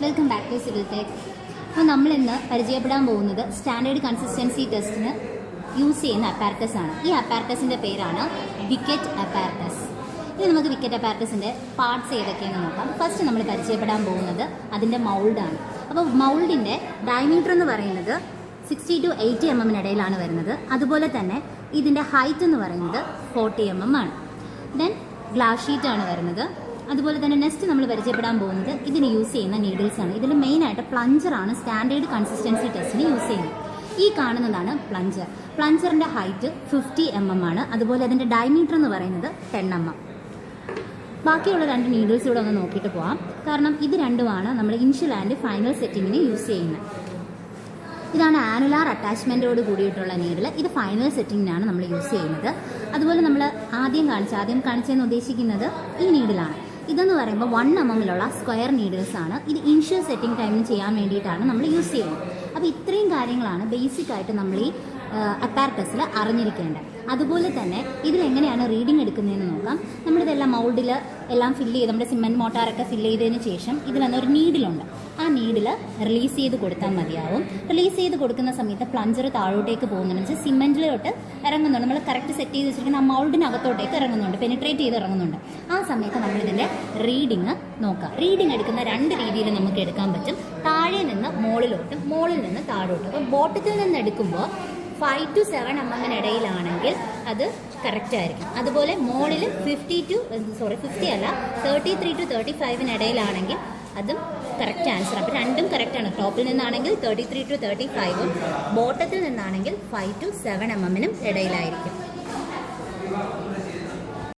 Welcome back to civil tech. അപ്പോൾ നമ്മളിന്ന് പരിചയപ്പെടാൻ പോകുന്നത് സ്റ്റാൻഡേർഡ് കൺസിസ്റ്റൻസി ടെസ്റ്റിന് യൂസ് ചെയ്യുന്ന അപ്പാരറ്റസ് ആണ്. ഈ അപ്പാരറ്റസിൻ്റെ പേരാണ് വിക്കറ്റ് അപ്പാരറ്റസ്. ഇനി നമുക്ക് വിക്കറ്റ് അപ്പാരറ്റസിൻ്റെ പാർട്സ് ഏതൊക്കെയാണെന്ന് നോക്കാം. ഫസ്റ്റ് നമ്മൾ പരിചയപ്പെടാൻ പോകുന്നത് അതിൻ്റെ മൗൾഡാണ്. അപ്പോൾ മൗൾഡിൻ്റെ ഡയമീറ്റർ എന്ന് പറയുന്നത് 60 to 80 mm വരുന്നത്. അതുപോലെ തന്നെ ഇതിൻ്റെ ഹൈറ്റ് എന്ന് പറയുന്നത് 40 mm ആണ്. ദെൻ ഗ്ലാസ് ഷീറ്റാണ് വരുന്നത്. അതുപോലെ തന്നെ നെക്സ്റ്റ് നമ്മൾ പരിചയപ്പെടാൻ പോകുന്നത് ഇതിന് യൂസ് ചെയ്യുന്ന നീഡിൽസ് ആണ്. ഇതിൽ മെയിനായിട്ട് പ്ലഞ്ചറാണ് സ്റ്റാൻഡേർഡ് കൺസിസ്റ്റൻസി ടെസ്റ്റിന് യൂസ് ചെയ്യുന്നത്. ഈ കാണുന്നതാണ് പ്ലഞ്ചർ. പ്ലഞ്ചറിൻ്റെ ഹൈറ്റ് 50 mm ആണ്. അതുപോലെ അതിൻ്റെ ഡയമീറ്റർ എന്ന് പറയുന്നത് 10 mm. ബാക്കിയുള്ള രണ്ട് നീഡിൽസ് ഇവിടെ ഒന്ന് നോക്കിയിട്ട് പോകാം. കാരണം ഇത് രണ്ടുമാണ് നമ്മൾ ഇനിഷ്യൽ ആൻഡ് ഫൈനൽ സെറ്റിങ്ങിന് യൂസ് ചെയ്യുന്നത്. ഇതാണ് ആനുലാർ അറ്റാച്ച്മെൻറ്റോട് കൂടിയിട്ടുള്ള നീഡിൽ. ഇത് ഫൈനൽ സെറ്റിങ്ങിനാണ് നമ്മൾ യൂസ് ചെയ്യുന്നത്. അതുപോലെ നമ്മൾ ആദ്യം കാണിച്ചതെന്ന് ഉദ്ദേശിക്കുന്നത് ഈ നീഡിലാണ്. ഇതെന്ന് പറയുമ്പോൾ 1 mm സ്ക്വയർ നീഡിൽസ് ആണ്. ഇത് ഇനിഷ്യൽ സെറ്റിംഗ് ടൈമിന് ചെയ്യാൻ വേണ്ടിയിട്ടാണ് നമ്മൾ യൂസ് ചെയ്യുന്നത്. അപ്പോൾ ഇത്രയും കാര്യങ്ങളാണ് ബേസിക് ആയിട്ട് നമ്മൾ ഈ അപ്പാരറ്റസിൽ അറിഞ്ഞിരിക്കേണ്ടത്. അതുപോലെ തന്നെ ഇതിലെങ്ങനെയാണ് റീഡിംഗ് എടുക്കുന്നതെന്ന് നോക്കാം. നമ്മളിതെല്ലാം മൗൾഡിൽ എല്ലാം ഫില്ല് ചെയ്ത് നമ്മുടെ സിമെൻറ്റ് മോട്ടാറൊക്കെ ഫില്ല് ചെയ്തതിന് ശേഷം ഇതിൽ ഒരു നീഡിലുണ്ട്. ആ നീഡിൽ റിലീസ് ചെയ്ത് കൊടുത്താൽ മതിയാവും. റിലീസ് ചെയ്ത് കൊടുക്കുന്ന സമയത്ത് പ്ലഞ്ചർ താഴോട്ടേക്ക് പോകുന്നുണ്ട്, വെച്ചാൽ സിമെൻറ്റിലോട്ട് ഇറങ്ങുന്നുണ്ട്. നമ്മൾ കറക്റ്റ് സെറ്റ് ചെയ്ത് വെച്ചിരിക്കുന്ന ആ മൗൾഡിനകത്തോട്ടേക്ക് ഇറങ്ങുന്നുണ്ട്, പെനിട്രേറ്റ് ചെയ്ത് ഇറങ്ങുന്നുണ്ട്. ആ സമയത്ത് നമ്മളിതിൻ്റെ റീഡിങ് നോക്കാം. റീഡിങ് എടുക്കുന്ന രണ്ട് രീതിയിൽ നമുക്ക് എടുക്കാൻ പറ്റും. താഴെ നിന്ന് മുകളിലോട്ടും മുകളിൽ നിന്ന് താഴോട്ടും. അപ്പോൾ ബോട്ടത്തിൽ നിന്ന് എടുക്കുമ്പോൾ 5 to 7 mm ഇടയിലാണെങ്കിൽ അത് കറക്റ്റ് ആയിരിക്കും. അതുപോലെ മുകളിൽ 50 അല്ല 33 to 35 ഇടയിലാണെങ്കിൽ അതും കറക്റ്റ് ആൻസർ. അപ്പോൾ രണ്ടും കറക്റ്റാണ്. ടോപ്പിൽ നിന്നാണെങ്കിൽ 33 to 35, ബോട്ടത്തിൽ നിന്നാണെങ്കിൽ 5 to 7 mm ഇടയിലായിരിക്കും.